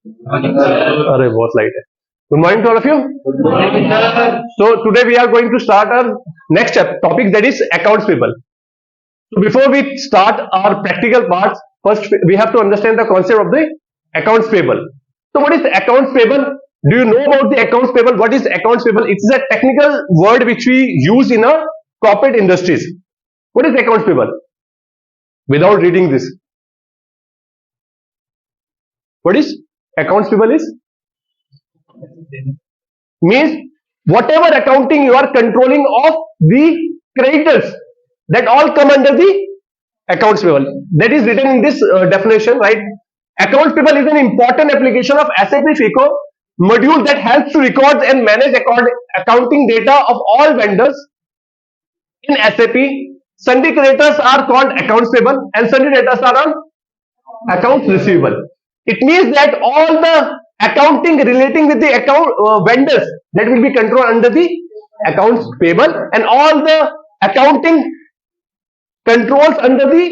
अरे बहुत लाइट है. Good morning to all of you. Good morning, sir. So today we are going to start our next topic, that is accounts payable. So before we start our practical parts, first we have to understand the concept of the accounts payable. So what is accounts payable? Do you know about the accounts payable? What is accounts payable? It is a technical word which we use in our corporate industries. What is accounts payable? Without reading this, what is accounts payable is? Means whatever accounting you are controlling of the creditors, that all come under the accounts payable. That is written in this definition, right? Accounts payable is an important application of SAP FICO module that helps to record and manage accounting data of all vendors in SAP. Sundry creditors are called accounts payable and sundry debtors are on accounts receivable. It means that all the accounting relating with the account vendors, that will be controlled under the accounts payable, and all the accounting controls under the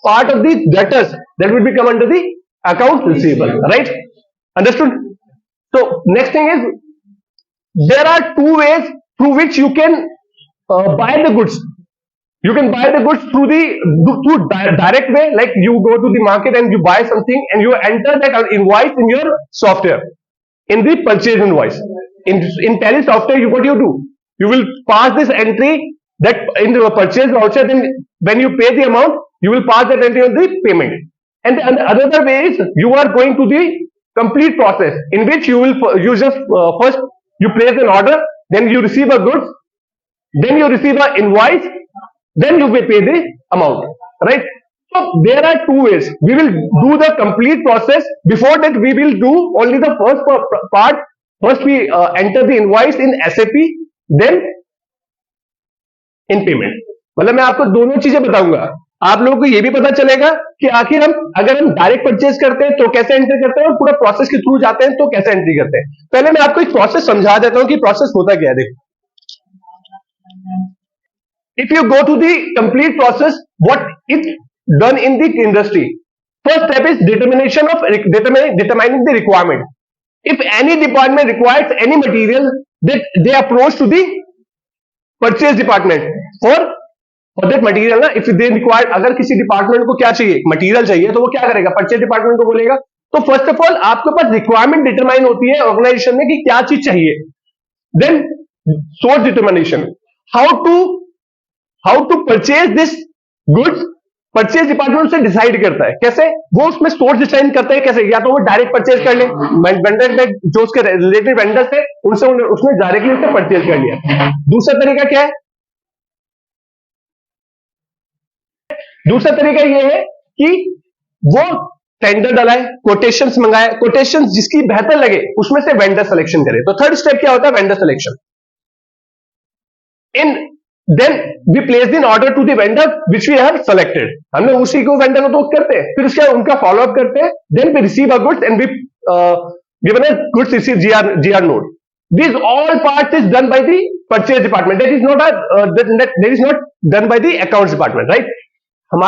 part of the debtors, that will become under the accounts receivable, right? Understood? So next thing is, there are two ways through which you can buy the goods. You can buy the goods through direct way, like you go to the market and you buy something and you enter that invoice in your software, in the purchase invoice. In Tally software, what do? You will pass this entry that in the purchase voucher, then when you pay the amount, you will pass that entry on the payment. And the another way is, you are going to the complete process in which you just first you place an order, then you receive a goods, then you receive an invoice, then you will pay the amount, right? So there are two ways. We will do the complete process. Before that, we will do only the first part. First, we enter the invoice in SAP, then in payment. मतलब मैं आपको दोनों चीजें बताऊंगा. आप लोगों को ये भी पता चलेगा कि आखिर अगर हम डायरेक्ट परचेज करते हैं तो कैसे एंट्री करते हैं, और पूरा प्रोसेस के थ्रू जाते हैं तो कैसे एंट्री करते हैं. पहले मैं आपको एक प्रोसेस समझा देता हूं कि प्रोसेस होता क्या है. देखो, if you go to the complete process, what is done in the industry, first step is determining the requirement. If any department requires any material, that they approach to the purchase department for that material. ना, if they require, अगर किसी department को क्या चाहिए, material चाहिए, तो वो क्या करेगा, परचेज डिपार्टमेंट को बोलेगा. तो फर्स्ट ऑफ ऑल आपके पास रिक्वायरमेंट डिटरमाइन होती है ऑर्गेनाइजेशन में कि क्या चीज चाहिए. Then source determination, how to purchase this goods, purchase department से डिसाइड करता है. कैसे? वो उसमें सोर्स डिसाइड करते हैं. कैसे? या तो वो डायरेक्ट परचेज कर ले, वेंडर जो उसके रिलेटेड वेंडर थे उनसे उसने डायरेक्टली उससे परचेज कर लिया. दूसरा तरीका क्या है? दूसरा तरीका ये है कि वो टेंडर डलाए, कोटेशंस मंगाए, कोटेशंस जिसकी बेहतर लगे उसमें से वेंडर सिलेक्शन करे. तो थर्ड स्टेप क्या होता है? Vendor selection. Then we place an order to the vendor which we have selected. हमने उसी को वेंडर को तो करते हैं, फिर उसके उनका फॉलो अप करते हैं. Then we receive a goods and we given a goods receive GR note. This all parts is done by the purchase department. That is not done by the accounts department, right? हम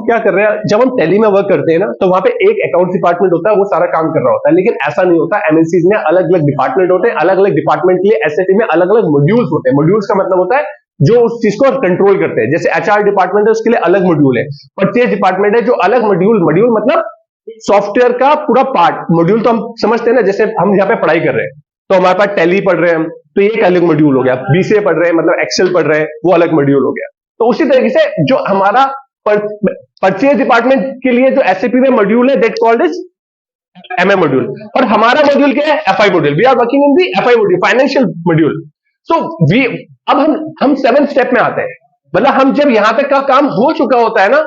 क्या कर रहे हैं, जब हम tally में work करते हैं ना, तो वहां पे एक अकाउंट्स डिपार्टमेंट होता है, वो सारा काम कर रहा होता है. लेकिन ऐसा नहीं होता. एमएनसीज में अलग अलग डिपार्टमेंट होते हैं. अलग अलग डिपार्टमेंट के लिए एसएपी में अलग अलग मॉड्यूल्स होते हैं. मॉड्यूल्स का मतलब होता है जो उस चीज को कंट्रोल करते हैं. जैसे एचआर डिपार्टमेंट है, उसके लिए अलग मॉड्यूल है. परचेज डिपार्टमेंट है जो अलग मॉड्यूल मतलब सॉफ्टवेयर का पूरा पार्ट. मॉड्यूल तो हम समझते हैं ना, जैसे हम यहाँ पे पढ़ाई कर रहे हैं तो हमारे पास टैली पढ़ रहे हैं तो एक अलग मॉड्यूल हो गया. बीसीए पढ़ रहे हैं मतलब एक्सेल पढ़ रहे हैं, वो अलग मॉड्यूल हो गया. तो उसी तरीके से जो हमारा परचेज डिपार्टमेंट के लिए जो एसएपी में मॉड्यूल है, that called is MA module. और हमारा मॉड्यूल क्या है? FI module. We are working in the FI module, financial module. So अब हम 7 स्टेप में आते हैं. मतलब हम जब यहां तक का काम हो चुका होता है ना,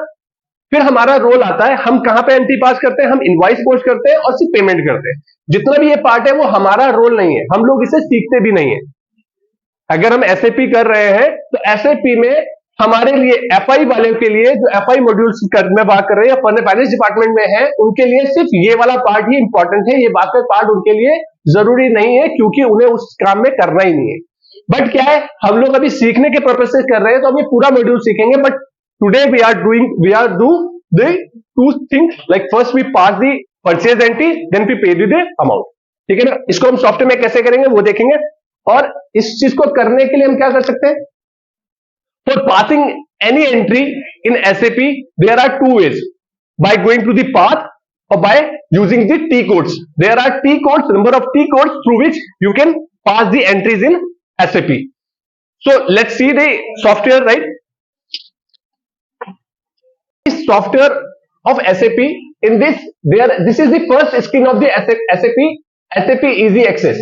फिर हमारा रोल आता है. हम कहां पे एंट्री पास करते हैं? हम इनवॉइस पोस्ट करते हैं और सिर्फ पेमेंट करते हैं. जितना भी ये पार्ट है वो हमारा रोल नहीं है. हम लोग इसे सीखते भी नहीं है. अगर हम एसएपी कर रहे हैं तो एसएपी में हमारे लिए एफआई वाले के लिए जो एफआई मॉड्यूल्स में बात कर रहे हैं, फाइनेंस डिपार्टमेंट में है, उनके लिए सिर्फ ये वाला पार्ट ही इंपॉर्टेंट है. ये बाकी पार्ट उनके लिए जरूरी नहीं है, क्योंकि उन्हें उस काम में करना ही नहीं है. बट क्या है, हम लोग अभी सीखने के पर्पज से कर रहे हैं, तो अभी पूरा मॉड्यूल सीखेंगे. But today we are do the 2 things. Like first we pass the purchase entry, then we pay the amount. ठीक है ना, इसको हम सॉफ्टवेयर में कैसे करेंगे वो देखेंगे। और इस चीज को करने के लिए हम क्या कर सकते हैं, for passing any entry in SAP there are two ways, by going to the path or by using the T codes. There are T codes, number of T codes through which you can pass the entries in SAP. So let's see the software, right? This software of SAP, in this is the first screen of the SAP Easy Access.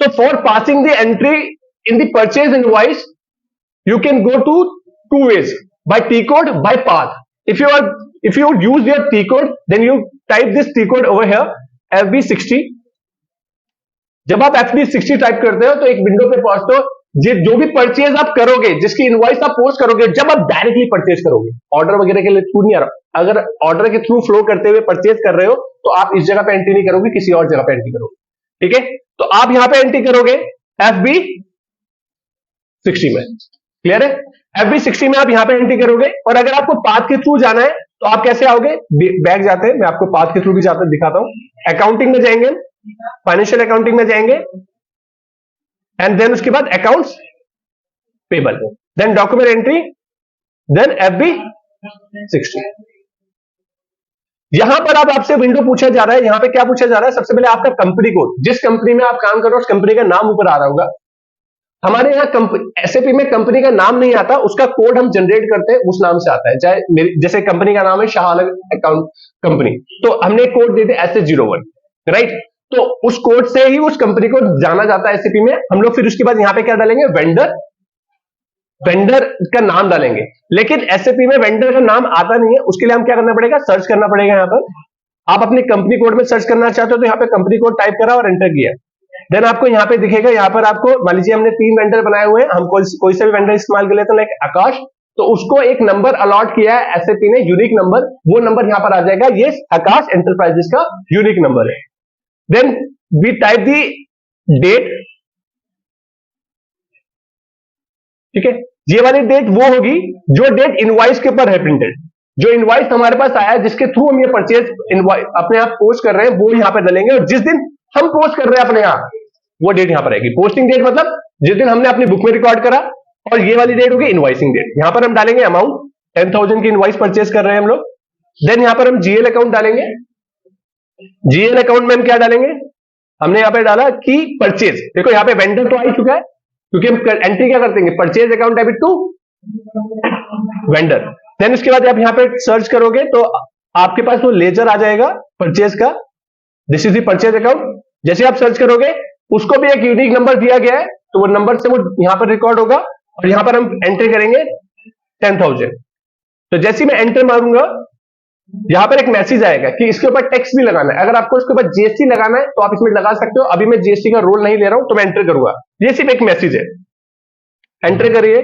So for passing the entry in the purchase invoice, you can go to two ways, by T code, by path. If you use your T code, then you type this T code over here, FB60. जब आप FB60 type करते हो तो एक window पे पहुंचते हो। जो भी परचेज आप करोगे, जिसकी इनवॉइस आप पोस्ट करोगे, जब आप डायरेक्टली परचेज करोगे, ऑर्डर वगैरह के लिए थ्रू नहीं आ रहा, अगर ऑर्डर के थ्रू फ्लो करते हुए परचेज कर रहे हो तो आप इस जगह पे एंट्री नहीं करोगे, किसी और जगह पे एंट्री करोगे। ठीक है, तो आप यहां पे एंट्री करोगे FB60 में। क्लियर है, FB60 में आप यहां पे एंट्री करोगे। और अगर आपको पाथ के थ्रू जाना है तो आप कैसे आओगे, बैक जाते हैं, मैं आपको पाथ के थ्रू भी जाते दिखाता हूं। अकाउंटिंग में जाएंगे, फाइनेंशियल अकाउंटिंग में जाएंगे, एंड देन उसके बाद accounts payable, then document entry, then FB60। यहां पर अब आपसे विंडो पूछा जा रहा है, यहां पे क्या पूछा जा रहा है, सबसे पहले आपका कंपनी कोड, जिस कंपनी में आप काम कर रहे हो उस कंपनी का नाम ऊपर आ रहा होगा। हमारे यहाँ एसएपी में कंपनी का नाम नहीं आता, उसका कोड हम जनरेट करते हैं, उस नाम से आता है। चाहे जैसे कंपनी का नाम है शाह आलम अकाउंट कंपनी, तो हमने कोड दे दिया SS01, राइट। तो उस कोड से ही उस कंपनी को जाना जाता है एसएपी में। हम लोग फिर उसके बाद यहाँ पे क्या डालेंगे, वेंडर का नाम डालेंगे। लेकिन एसएपी में वेंडर का नाम आता नहीं है, उसके लिए हम क्या करना पड़ेगा, सर्च करना पड़ेगा। यहाँ पर आप अपनी कंपनी कोड में सर्च करना चाहते हो तो यहाँ पे कंपनी कोड टाइप करा और एंटर किया, देन आपको यहाँ पे दिखेगा। यहाँ पर आपको मान लीजिए हमने 3 वेंडर बनाए हुए हैं, हम कोई सा भी वेंडर इस्तेमाल कर लेते हैं, लाइक आकाश, तो उसको एक नंबर अलॉट किया है एसएपी ने, यूनिक नंबर, वो नंबर यहाँ पर आ जाएगा, ये आकाश एंटरप्राइजेस का यूनिक नंबर है। Then we type the date, ठीक है, ये वाली डेट वो होगी जो डेट इनवॉइस के ऊपर है प्रिंटेड। जो इनवॉइस हमारे पास आया जिसके थ्रू हम ये परचेज अपने आप पोस्ट कर रहे हैं, वो यहाँ पे डालेंगे। और जिस दिन हम पोस्ट कर रहे हैं अपने यहाँ, वो डेट यहां पर आएगी। पोस्टिंग डेट मतलब जिस दिन हमने अपनी बुक में रिकॉर्ड करा, और ये वाली डेट होगी इनवॉइसिंग डेट। यहां पर हम डालेंगे अमाउंट, 10,000 की इनवॉइस परचेज कर रहे हैं हम लोग। देन यहां पर हम जीएल अकाउंट डालेंगे। जीएल अकाउंट में हम क्या डालेंगे, हमने यहां पे डाला कि परचेज, देखो यहां पे वेंडर तो आ ही चुका है, क्योंकि हम एंट्री क्या करते हैं, purchase account debit to vendor. Then उसके बाद आप यहां पे सर्च करोगे तो आपके पास वो लेजर आ जाएगा परचेज का, this is the purchase account. जैसे आप सर्च करोगे, उसको भी एक यूनिक नंबर दिया गया है, तो वो नंबर से वो यहां पर रिकॉर्ड होगा। और यहां पर हम एंटर करेंगे 10,000। तो जैसे मैं एंटर मारूंगा, यहां पर एक मैसेज आएगा कि इसके ऊपर टैक्स भी लगाना है। अगर आपको इसके ऊपर जीएसटी लगाना है तो आप इसमें लगा सकते हो। अभी मैं जीएसटी का रोल नहीं ले रहा हूं, तो मैं एंटर करूंगा। ये सिर्फ एक मैसेज है, एंटर करिए।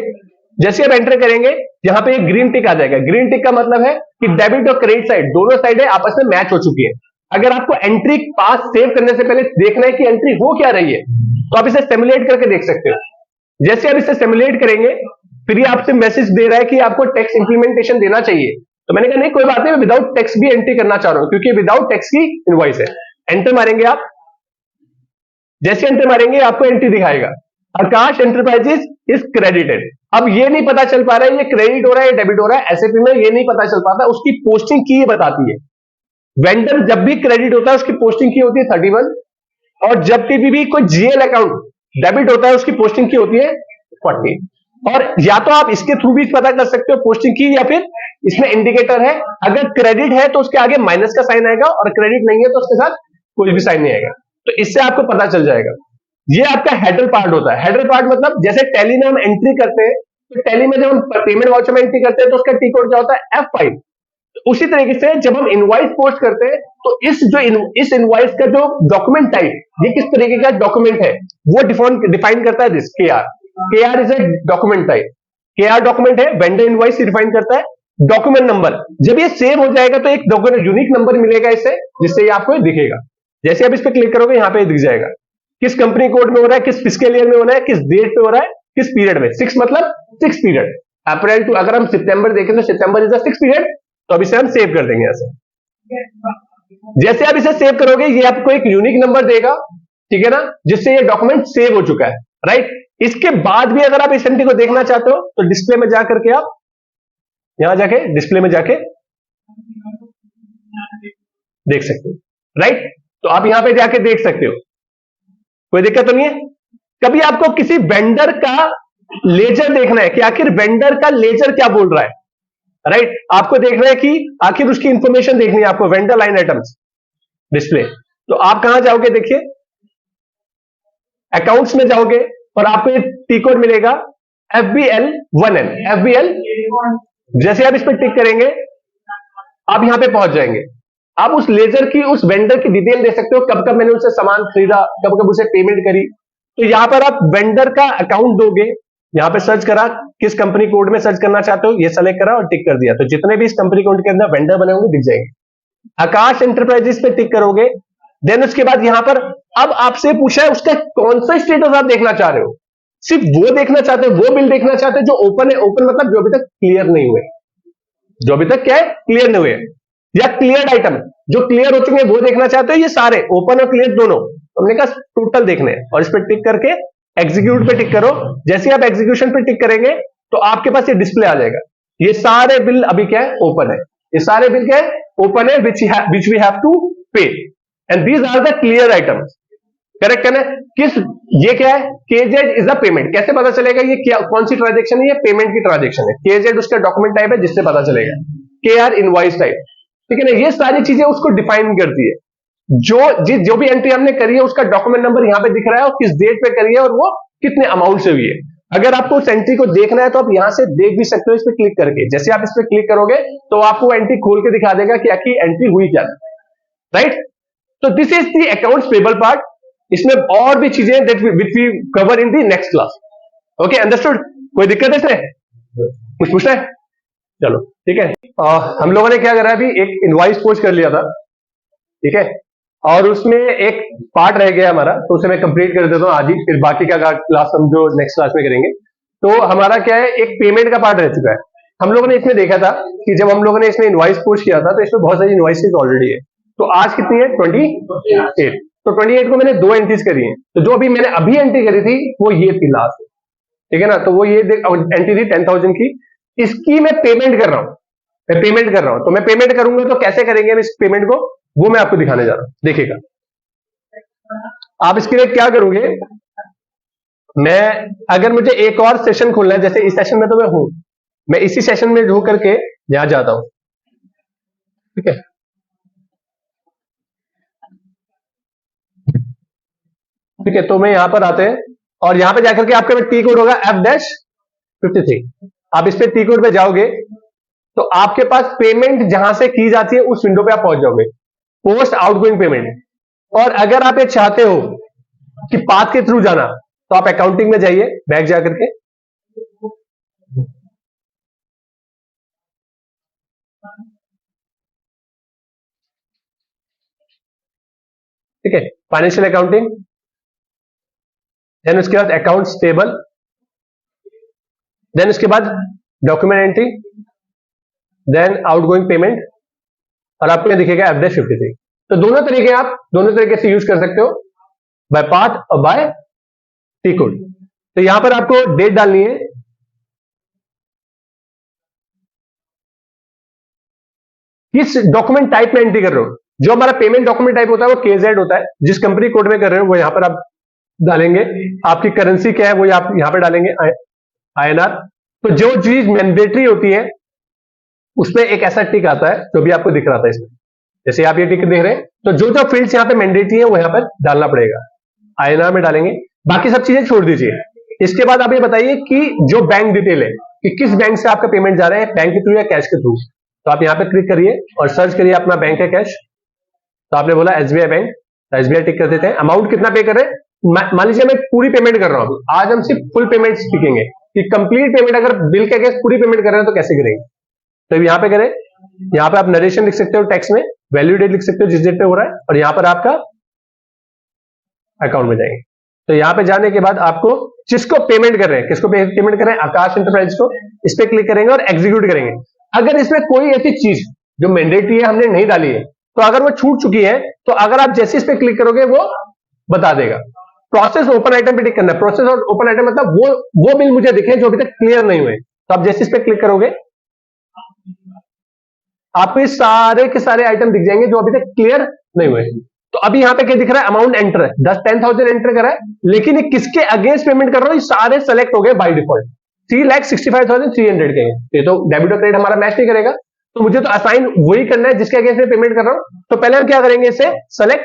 जैसे आप एंटर करेंगे, यहां पे एक ग्रीन टिक आ जाएगा। ग्रीन टिक का मतलब है कि डेबिट और क्रेडिट साइड दोनों साइड है आपस में मैच हो चुकी है। अगर आपको एंट्री पास सेव करने से पहले देखना है कि एंट्री हो क्या रही है, तो आप इसे सिमुलेट करके देख सकते हो। जैसे आप इसे सिमुलेट करेंगे, फिर ये आपसे मैसेज दे रहा है कि आपको टैक्स इंप्लीमेंटेशन देना चाहिए। तो मैंने कहा नहीं, कोई बात नहीं, मैं विदाउट टैक्स भी एंट्री करना चाह रहा हूं, क्योंकि विदाउट टैक्स की इनवॉइस है। एंटर मारेंगे आप, जैसे एंटर मारेंगे आपको एंट्री दिखाएगा, आकाश एंटरप्राइजेस इज क्रेडिटेड। अब ये नहीं पता चल पा रहा है ये क्रेडिट हो रहा है, डेबिट हो रहा है। एसएपी में ये नहीं पता चल पाता, उसकी पोस्टिंग की ये बताती है। वेंडर जब भी क्रेडिट होता है उसकी पोस्टिंग की होती है 31, और जब भी कोई जीएल अकाउंट डेबिट होता है उसकी पोस्टिंग की होती है 40। और या तो आप इसके थ्रू भी पता कर सकते हो पोस्टिंग की, या फिर इसमें इंडिकेटर है, अगर क्रेडिट है तो उसके आगे माइनस का साइन आएगा, और क्रेडिट नहीं है तो उसके साथ कोई भी साइन नहीं आएगा। तो इससे आपको पता चल जाएगा। ये आपका हेडर पार्ट होता है। हेडर पार्ट मतलब जैसे टैली में हम एंट्री करते हैं, तो टैली में जब हम पेमेंट वाउचर में एंट्री करते हैं तो उसका टी कोड क्या होता है, F5। तो उसी तरीके से जब हम इनवॉइस पोस्ट करते हैं, तो इस इनवॉइस का जो डॉक्यूमेंट टाइप, ये किस तरीके का डॉक्यूमेंट है, वो डिफाइन करता है this KR। KR is a document type. KR document है, वेंडर इनवॉइस डिफाइन करता है। डॉक्यूमेंट नंबर, जब ये सेव हो जाएगा तो एक डॉक्यूमेंट यूनिक नंबर मिलेगा इससे, जिससे ये आपको दिखेगा। जैसे आप इस पर क्लिक करोगे, यहाँ पे दिख जाएगा किस कंपनी कोड में हो रहा है, किस फिस्कल ईयर में हो रहा है, किस डेट पे हो रहा है, किस पीरियड में। 6 मतलब 6 पीरियड, अप्रैल टू, अगर हम सितंबर देखें तो सितंबर इज द 6 पीरियड। तो अब इसे हम सेव कर देंगे ऐसे। जैसे आप इसे सेव करोगे ये आपको एक यूनिक नंबर देगा, ठीक है ना, जिससे ये डॉक्यूमेंट सेव हो चुका है, राइट। इसके बाद भी अगर आप इस एंट्री को देखना चाहते हो तो डिस्प्ले में जाकर के आप यहां जाके डिस्प्ले में जाके देख सकते हो, राइट। तो आप यहां पे जाके देख सकते हो, कोई दिक्कत तो नहीं है। कभी आपको किसी वेंडर का लेजर देखना है कि आखिर वेंडर का लेजर क्या बोल रहा है, राइट। आपको देखना है कि आखिर उसकी इंफॉर्मेशन देखनी है आपको, वेंडर लाइन आइटम्स डिस्प्ले। तो आप कहां जाओगे, देखिए अकाउंट्स में जाओगे और आपको ये टी कोड मिलेगा FBL1N, FBL। जैसे आप इस पर टिक करेंगे आप यहां पे पहुंच जाएंगे। आप उस लेजर की, उस वेंडर की डिटेल दे सकते हो, कब कब मैंने उससे सामान खरीदा, कब कब उसे पेमेंट करी। तो यहां पर आप वेंडर का अकाउंट दोगे, यहां पे सर्च करा, किस कंपनी कोड में सर्च करना चाहते हो, ये सेलेक्ट करा और टिक कर दिया, तो जितने भी इस कंपनी कोड के अंदर वेंडर बने होंगे दिख जाएंगे। आकाश एंटरप्राइजेस पे टिक करोगे, देन उसके बाद यहां पर अब आपसे पूछा है उसका कौन सा स्टेटस आप देखना चाह रहे हो। सिर्फ वो देखना चाहते हो, वो बिल देखना चाहते हो जो ओपन है, ओपन मतलब जो अभी तक क्लियर नहीं हुए, जो अभी तक क्या है क्लियर नहीं हुए, या क्लियर आइटम जो क्लियर हो चुके हैं वो देखना चाहते हो, ये सारे ओपन और क्लियर दोनों, हमने कहा टोटल देखने हैं। और इस पर टिक करके एग्जीक्यूट पे टिक करो। जैसे आप एग्जीक्यूशन पे टिक करेंगे तो आपके पास ये डिस्प्ले आ जाएगा, ये सारे बिल अभी क्या है ओपन है, ये सारे बिल क्या है ओपन है, which we have to pay, and these are the clear items. Correct है ना। किस, ये क्या है, केजेड इज अ पेमेंट। कैसे पता चलेगा ये क्या, कौन सी ट्रांजेक्शन है, ये पेमेंट की ट्रांजेक्शन है। केजेड उसका डॉक्यूमेंट टाइप है जिससे पता चलेगा। KR इनवॉइस टाइप, ठीक है ना। ये सारी चीजें उसको डिफाइन करती है। जो भी एंट्री हमने करी है उसका डॉक्यूमेंट नंबर यहां पे दिख रहा है और किस डेट पे करी है और वो कितने अमाउंट से हुई है। अगर आपको उस एंट्री को देखना है तो आप यहां से देख भी सकते हो इस पर क्लिक करके। जैसे आप इस पर क्लिक करोगे तो आपको एंट्री खोल के दिखा देगा कि आखिर एंट्री हुई क्या, राइट। तो this is the accounts payable part. इसमें और भी चीजें that which we cover in the next class. Okay, understood. कोई दिक्कत है इसमें, कुछ पूछना है? चलो ठीक है। हम लोगों ने क्या करा, अभी एक इनवॉइस पोस्ट कर लिया था, ठीक है, और उसमें एक पार्ट रह गया हमारा, तो उसे मैं कंप्लीट कर देता हूं आज ही, फिर बाकी का क्लास हम जो नेक्स्ट क्लास में करेंगे। तो हमारा क्या है, एक पेमेंट का पार्ट रह चुका है। हम लोगों ने इसमें देखा था कि जब हम लोगों ने इसमें इनवॉइस पोस्ट किया था तो इसमें बहुत सारी इनवॉइसेस ऑलरेडी है। तो आज कितनी है, 28। तो 28 को मैंने 2 एंट्रीज करी है। तो जो अभी मैंने अभी एंट्री करी थी वो ये थी लास्ट, ठीक है ना। तो वो ये एंट्री थी 10,000 की, इसकी मैं पेमेंट कर रहा हूं, मैं पेमेंट कर रहा हूं। तो मैं पेमेंट करूंगा तो कैसे करेंगे हम इस पेमेंट को, वो मैं आपको दिखाने जा रहा हूं, देखिएगा। आप इसके लिए क्या करोगे, मैं अगर मुझे एक और सेशन खोलना है, जैसे इस सेशन में तो मैं हूं, मैं इसी सेशन में ढूंढ करके यहां जाता हूं, ठीक है। ठीक है, तो मैं यहां पर आते हैं और यहां पे जाकर के आपका टी कोड होगा F-53। आप इस पे टी कोड पे जाओगे तो आपके पास पेमेंट जहां से की जाती है उस विंडो पे आप पहुंच जाओगे, पोस्ट आउटगोइंग पेमेंट। और अगर आप ये चाहते हो कि पाथ के थ्रू जाना तो आप अकाउंटिंग में जाइए, बैक जाकर के, ठीक है, फाइनेंशियल अकाउंटिंग, देन उसके बाद अकाउंट्स टेबल, देन उसके बाद document entry, then outgoing payment, और आपको दिखेगा F-53। तो दोनों तरीके आप दोनों तरीके से यूज कर सकते हो, बाय पाथ और बाय टी कोड। तो यहां पर आपको डेट डालनी है, किस डॉक्यूमेंट टाइप में एंट्री कर रहे हो। जो हमारा पेमेंट डॉक्यूमेंट टाइप होता है वो KZ होता है, जिस कंपनी कोड में कर रहे हो वो यहां पर आप डालेंगे। आपकी करेंसी क्या है वो आप यहां पर डालेंगे, INR। तो जो चीज मैंडेटरी होती है उसमें एक ऐसा टिक आता है जो भी आपको दिख रहा था इसमें, जैसे आप ये टिक देख रहे हैं, तो जो जो फील्ड्स यहां पे मैंडेटरी है वो यहां पर डालना पड़ेगा, INR में डालेंगे। बाकी सब चीजें छोड़ दीजिए। इसके बाद आप ये बताइए कि जो बैंक डिटेल है कि किस बैंक से आपका पेमेंट जा रहा है, बैंक के थ्रू या कैश के थ्रू। तो आप यहां पे क्लिक करिए और सर्च करिए अपना बैंक है कैश। तो आपने बोला SBI बैंक, तो SBI टिक कर देते हैं। अमाउंट कितना पे कर रहे हैं, मान लीजिए मैं पूरी पेमेंट कर रहा हूं। आज हम सिर्फ फुल पेमेंट सीखेंगे कि कंप्लीट पेमेंट, अगर बिल के अगेंस्ट पूरी पेमेंट कर रहे हैं तो कैसे करेंगे। तो यहां पे करें, यहां पे आप नरेशन लिख सकते हो, टैक्स में वैल्यू डेट लिख सकते हो जिस डेट पे हो रहा है, और यहां पर आपका अकाउंट में जाएंगे। तो यहां पे जाने के बाद आपको जिसको पेमेंट कर रहे हैं, किसको पेमेंट कर रहे हैं, आकाश एंटरप्राइज को, इस पे क्लिक करेंगे और एग्जीक्यूट करेंगे। अगर इसमें कोई ऐसी चीज जो मैंडेटरी है हमने नहीं डाली है तो अगर वो छूट चुकी है तो अगर आप जैसे इस पे क्लिक करोगे वो बता देगा। प्रोसेस ओपन आइटम पे टिक करना है। प्रोसेस और ओपन आइटम मतलब वो बिल मुझे दिखे जो अभी तक क्लियर नहीं हुए। तो आप जैसे इस पे क्लिक करोगे आपको सारे के सारे आइटम दिख जाएंगे जो अभी तक क्लियर नहीं हुए। तो अभी यहाँ पे क्या दिख रहा है, अमाउंट एंटर है, 10,000 एंटर करा है, लेकिन ये किसके अगेंस्ट पेमेंट कर रहा हूं, ये सारे सेलेक्ट हो गए बाय डिफॉल्ट 3,65,300 के। ये तो डेबिट और क्रेडिट हमारा मैच नहीं करेगा, तो मुझे तो असाइन वही करना है जिसके अगेंस्ट में पेमेंट कर रहा हूं। तो पहले हम क्या करेंगे, इसे सेलेक्ट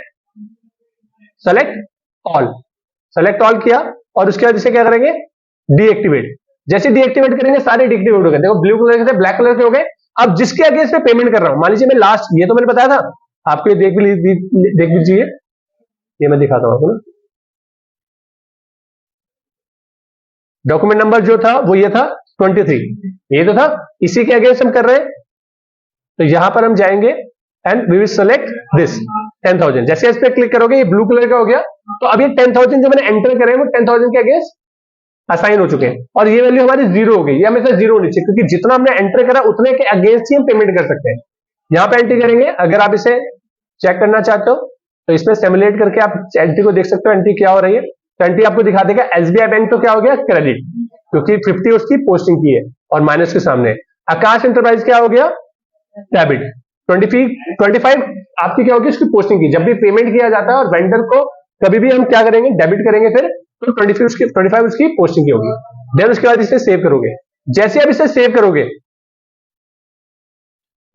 ऑल किया और उसके बाद इसे क्या करेंगे, डीएक्टिवेट। जैसे डीएक्टिवेट करेंगे सारे डीएक्टिवेट हो गए। देखो ब्लू कलर के थे, ब्लैक कलर के हो गए। अब जिसके अगेंस्ट में पेमेंट कर रहा हूं, मान लीजिए मैं लास्ट, ये तो मैंने बताया था आपको, ये देख लीजिए, ये मैं दिखाता हूं आपको ना। डॉक्यूमेंट नंबर जो था वो ये था 23, ये तो था, इसी के अगेंस्ट हम कर रहे हैं। तो यहां पर हम जाएंगे and we will select this 10,000। जैसे इस पे क्लिक करोगे ये ब्लू कलर का हो गया। तो अब ये 10,000 जो मैंने एंटर करे वो 10,000 के अगेंस्ट असाइन हो चुके हैं और ये वैल्यू हमारी जीरो हो गई। ये हमेशा जीरो होनी चाहिए, क्योंकि जितना हमने एंटर करा उतने के अगेंस्ट ही हम पेमेंट कर सकते हैं। यहां पे एंट्री करेंगे। अगर आप इसे चेक करना चाहते हो तो इसमें सिमुलेट करके आप एंट्री को देख सकते हो, एंट्री क्या हो रही है। तो एंट्री आपको दिखा देगा एसबीआई बैंक, तो क्या हो गया, क्रेडिट, क्योंकि 50 उसकी पोस्टिंग की है और माइनस के सामने। आकाश एंटरप्राइज क्या हो गया, डेबिट। 25 आपकी क्या होगी, उसकी पोस्टिंग की। जब भी पेमेंट किया जाता है और वेंडर को कभी भी हम क्या करेंगे, डेबिट करेंगे, फिर तो 25 उसकी पोस्टिंग की होगी। देन उसके बाद इसे सेव करोगे। जैसे आप इसे सेव करोगे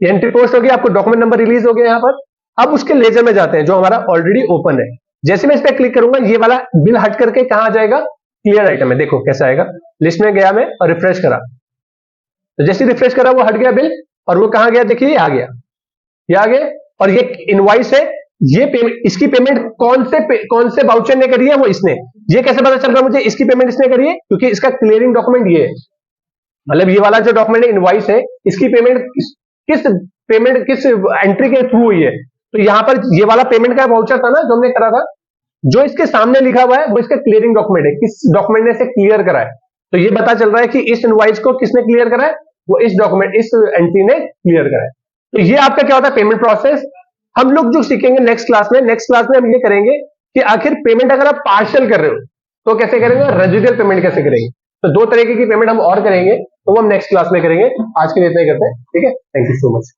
ये एंट्री पोस्ट होगी, आपको डॉक्यूमेंट नंबर रिलीज हो गया यहां पर। अब उसके लेजर में जाते हैं जो हमारा ऑलरेडी ओपन है। जैसे मैं इस पर क्लिक करूंगा ये वाला बिल हट करके कहां आ जाएगा, क्लियर आइटम है। देखो कैसा आएगा, लिस्ट में गया मैं और रिफ्रेश करा, तो जैसे रिफ्रेश करा वो हट गया बिल और वो कहां गया, देखिए आ गया, ये आ गया। और ये इनवॉइस है, ये पेमेंट, इसकी पेमेंट कौन से वाउचर ने करी है, वो इसने। ये कैसे पता चल रहा है मुझे इसकी पेमेंट इसने करी है, क्योंकि इसका क्लियरिंग डॉक्यूमेंट ये है। मतलब ये वाला जो डॉक्यूमेंट है, इनवॉइस है, इसकी पेमेंट किस एंट्री के थ्रू हुई है। तो यहां पर ये वाला पेमेंट का वाउचर था ना जो हमने करा था, जो इसके सामने लिखा हुआ है वो इसका क्लियरिंग डॉक्यूमेंट है, किस डॉक्यूमेंट ने इसे क्लियर करा है। तो ये पता चल रहा है कि इस इनवॉइस को किसने क्लियर करा है, वो इस डॉक्यूमेंट, इस एंट्री ने क्लियर करा है। तो ये आपका क्या होता है, पेमेंट प्रोसेस। हम लोग जो सीखेंगे नेक्स्ट क्लास में हम ये करेंगे कि आखिर पेमेंट अगर आप पार्शियल कर रहे हो तो कैसे करेंगे, रेजिडुअल पेमेंट कैसे करेंगे। तो दो तरीके की पेमेंट हम और करेंगे, तो वो हम नेक्स्ट क्लास में करेंगे। आज के लिए इतना ही करते हैं, ठीक है। Thank you so much.